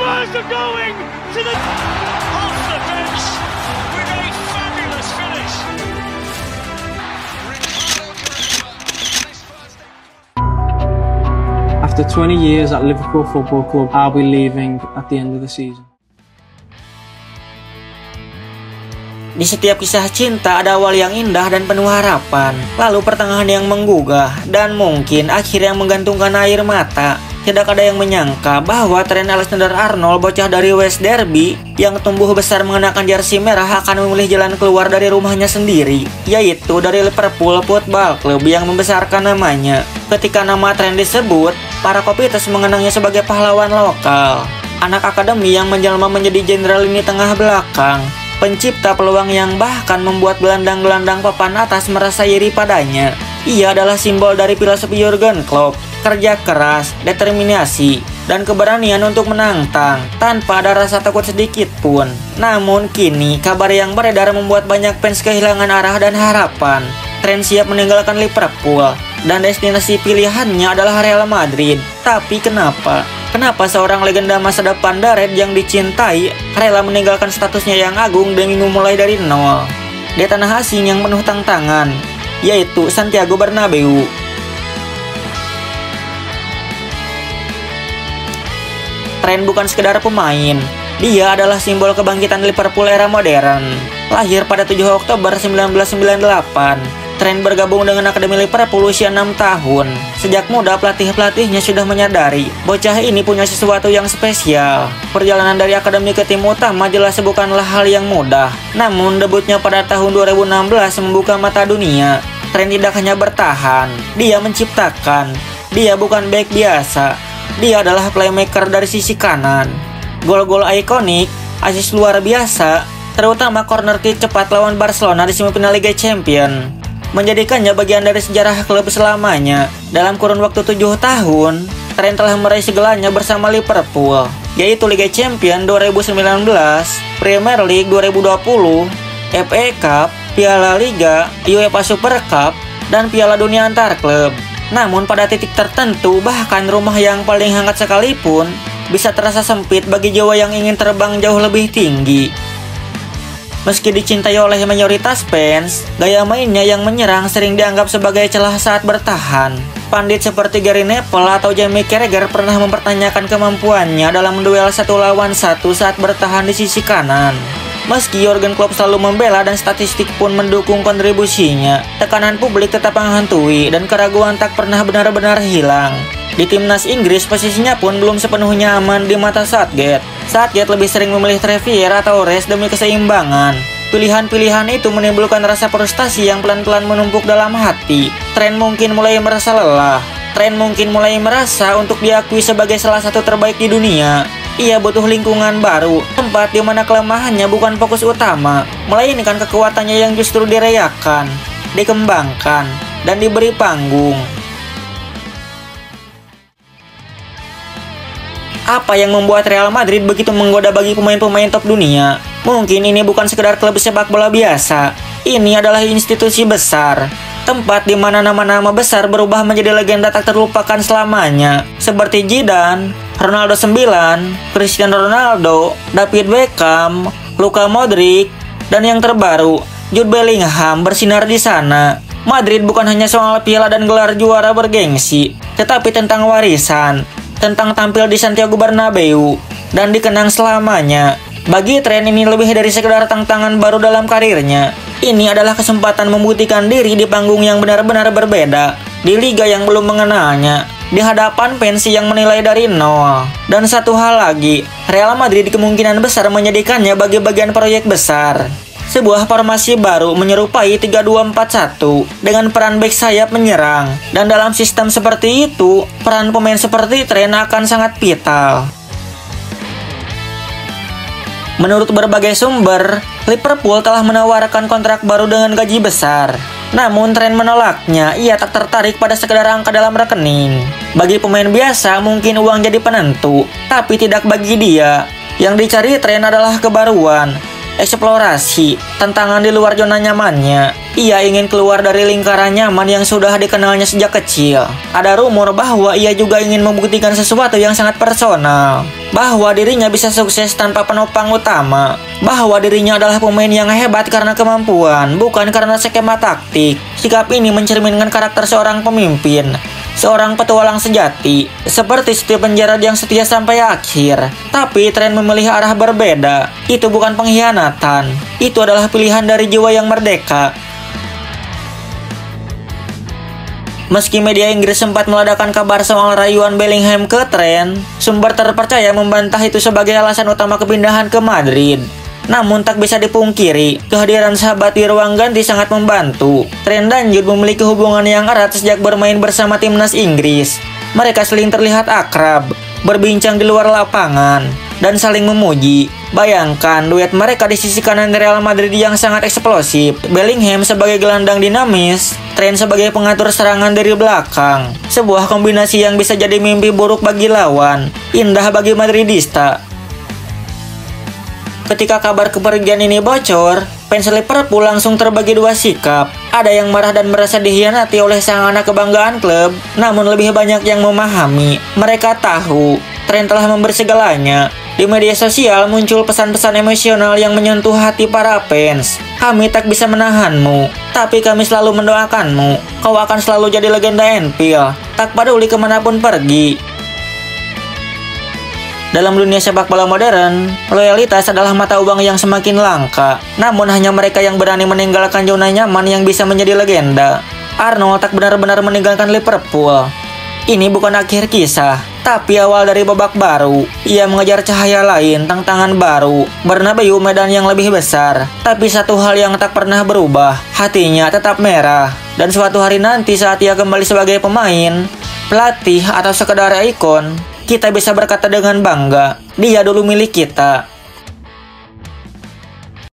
Spurs are going to the off the bench with a fabulous finish. After 20 years at Liverpool Football Club, I'll be leaving at the end of the season. Di setiap kisah cinta ada awal yang indah dan penuh harapan, lalu pertengahan yang menggugah, dan mungkin akhir yang menggantungkan air mata. Tidak ada yang menyangka bahwa Trent Alexander-Arnold, bocah dari West Derby yang tumbuh besar mengenakan jersey merah, akan memilih jalan keluar dari rumahnya sendiri, yaitu dari Liverpool Football Club yang membesarkan namanya. Ketika nama Trent disebut, para kopites mengenangnya sebagai pahlawan lokal, anak akademi yang menjelma menjadi jenderal lini tengah belakang, pencipta peluang yang bahkan membuat gelandang-gelandang papan atas merasa iri padanya. Ia adalah simbol dari filosofi Jurgen Klopp, kerja keras, determinasi, dan keberanian untuk menantang tanpa ada rasa takut sedikit pun. Namun kini kabar yang beredar membuat banyak fans kehilangan arah dan harapan. Trent siap meninggalkan Liverpool dan destinasi pilihannya adalah Real Madrid. Tapi kenapa? Kenapa seorang legenda masa depan The Red yang dicintai rela meninggalkan statusnya yang agung demi memulai dari nol di tanah asing yang penuh tantangan, yaitu Santiago Bernabeu? Trent bukan sekedar pemain, dia adalah simbol kebangkitan Liverpool era modern. Lahir pada 7 Oktober 1998, Trent bergabung dengan Akademi Liverpool usia 6 tahun. Sejak muda pelatih-pelatihnya sudah menyadari bocah ini punya sesuatu yang spesial. Perjalanan dari akademi ke tim utama jelas bukanlah hal yang mudah. Namun debutnya pada tahun 2016 membuka mata dunia. Trent tidak hanya bertahan, dia menciptakan. Dia bukan bek biasa, dia adalah playmaker dari sisi kanan. Gol-gol ikonik, assist luar biasa, terutama corner kick cepat lawan Barcelona di semifinal Liga Champions, menjadikannya bagian dari sejarah klub selamanya. Dalam kurun waktu 7 tahun, Trent telah meraih segalanya bersama Liverpool, yaitu Liga Champions 2019, Premier League 2020, FA Cup, Piala Liga, UEFA Super Cup, dan Piala Dunia antar klub. Namun pada titik tertentu, bahkan rumah yang paling hangat sekalipun bisa terasa sempit bagi jiwa yang ingin terbang jauh lebih tinggi. Meski dicintai oleh mayoritas fans, gaya mainnya yang menyerang sering dianggap sebagai celah saat bertahan. Pandit seperti Gary Neville atau Jamie Carragher pernah mempertanyakan kemampuannya dalam duel 1 lawan 1 saat bertahan di sisi kanan. Meski Jurgen Klopp selalu membela dan statistik pun mendukung kontribusinya, tekanan publik tetap menghantui dan keraguan tak pernah benar-benar hilang. Di timnas Inggris, posisinya pun belum sepenuhnya aman di mata Southgate. Southgate lebih sering memilih Trippier atau Reus demi keseimbangan. Pilihan-pilihan itu menimbulkan rasa frustasi yang pelan-pelan menumpuk dalam hati. Trent mungkin mulai merasa lelah. Trent mungkin mulai merasa untuk diakui sebagai salah satu terbaik di dunia. Ia butuh lingkungan baru, tempat di mana kelemahannya bukan fokus utama, melainkan kekuatannya yang justru dirayakan, dikembangkan, dan diberi panggung. Apa yang membuat Real Madrid begitu menggoda bagi pemain-pemain top dunia? Mungkin ini bukan sekedar klub sepak bola biasa. Ini adalah institusi besar, tempat di mana nama-nama besar berubah menjadi legenda tak terlupakan selamanya, seperti Zidane, Ronaldo 9, Cristiano Ronaldo, David Beckham, Luka Modric, dan yang terbaru, Jude Bellingham bersinar di sana. Madrid bukan hanya soal piala dan gelar juara bergengsi, tetapi tentang warisan, tentang tampil di Santiago Bernabeu dan dikenang selamanya. Bagi Trent ini lebih dari sekedar tantangan baru dalam karirnya. Ini adalah kesempatan membuktikan diri di panggung yang benar-benar berbeda, di liga yang belum mengenalnya, di hadapan fans yang menilai dari nol. Dan satu hal lagi, Real Madrid kemungkinan besar menjadikannya bagi bagian proyek besar. Sebuah formasi baru menyerupai 3-2-4-1 dengan peran bek sayap menyerang. Dan dalam sistem seperti itu, peran pemain seperti Trent akan sangat vital. Menurut berbagai sumber, Liverpool telah menawarkan kontrak baru dengan gaji besar. Namun Trent menolaknya, ia tak tertarik pada sekedar angka dalam rekening. Bagi pemain biasa mungkin uang jadi penentu, tapi tidak bagi dia. Yang dicari Trent adalah kebaruan, eksplorasi, tantangan di luar zona nyamannya. Ia ingin keluar dari lingkaran nyaman yang sudah dikenalnya sejak kecil. Ada rumor bahwa ia juga ingin membuktikan sesuatu yang sangat personal. bahwa dirinya bisa sukses tanpa penopang utama, bahwa dirinya adalah pemain yang hebat karena kemampuan, bukan karena skema taktik. Sikap ini mencerminkan karakter seorang pemimpin, seorang petualang sejati, seperti Steven Gerrard yang setia sampai akhir. Tapi Trent memilih arah berbeda. Itu bukan pengkhianatan, itu adalah pilihan dari jiwa yang merdeka. Meski media Inggris sempat meledakkan kabar soal rayuan Bellingham ke Trent, sumber terpercaya membantah itu sebagai alasan utama kepindahan ke Madrid. Namun tak bisa dipungkiri, kehadiran sahabat di ruang ganti sangat membantu. Trent dan Jude memiliki hubungan yang erat sejak bermain bersama timnas Inggris. Mereka sering terlihat akrab, berbincang di luar lapangan, dan saling memuji. Bayangkan duet mereka di sisi kanan Real Madrid yang sangat eksplosif. Bellingham sebagai gelandang dinamis, Trent sebagai pengatur serangan dari belakang. Sebuah kombinasi yang bisa jadi mimpi buruk bagi lawan, indah bagi Madridista. Ketika kabar kepergian ini bocor, fans Liverpool langsung terbagi dua sikap. Ada yang marah dan merasa dikhianati oleh sang anak kebanggaan klub, namun lebih banyak yang memahami. Mereka tahu Trent telah memberi segalanya. Di media sosial muncul pesan-pesan emosional yang menyentuh hati para fans. Kami tak bisa menahanmu, tapi kami selalu mendoakanmu. Kau akan selalu jadi legenda Anfield, tak peduli kemanapun pergi. Dalam dunia sepak bola modern, loyalitas adalah mata uang yang semakin langka. Namun hanya mereka yang berani meninggalkan zona nyaman yang bisa menjadi legenda. Arnold tak benar-benar meninggalkan Liverpool. Ini bukan akhir kisah, tapi awal dari babak baru. Ia mengejar cahaya lain, tantangan baru, Bernabeu medan yang lebih besar. Tapi satu hal yang tak pernah berubah, hatinya tetap merah. Dan suatu hari nanti saat ia kembali sebagai pemain, pelatih, atau sekedar ikon, kita bisa berkata dengan bangga, dia dulu milik kita.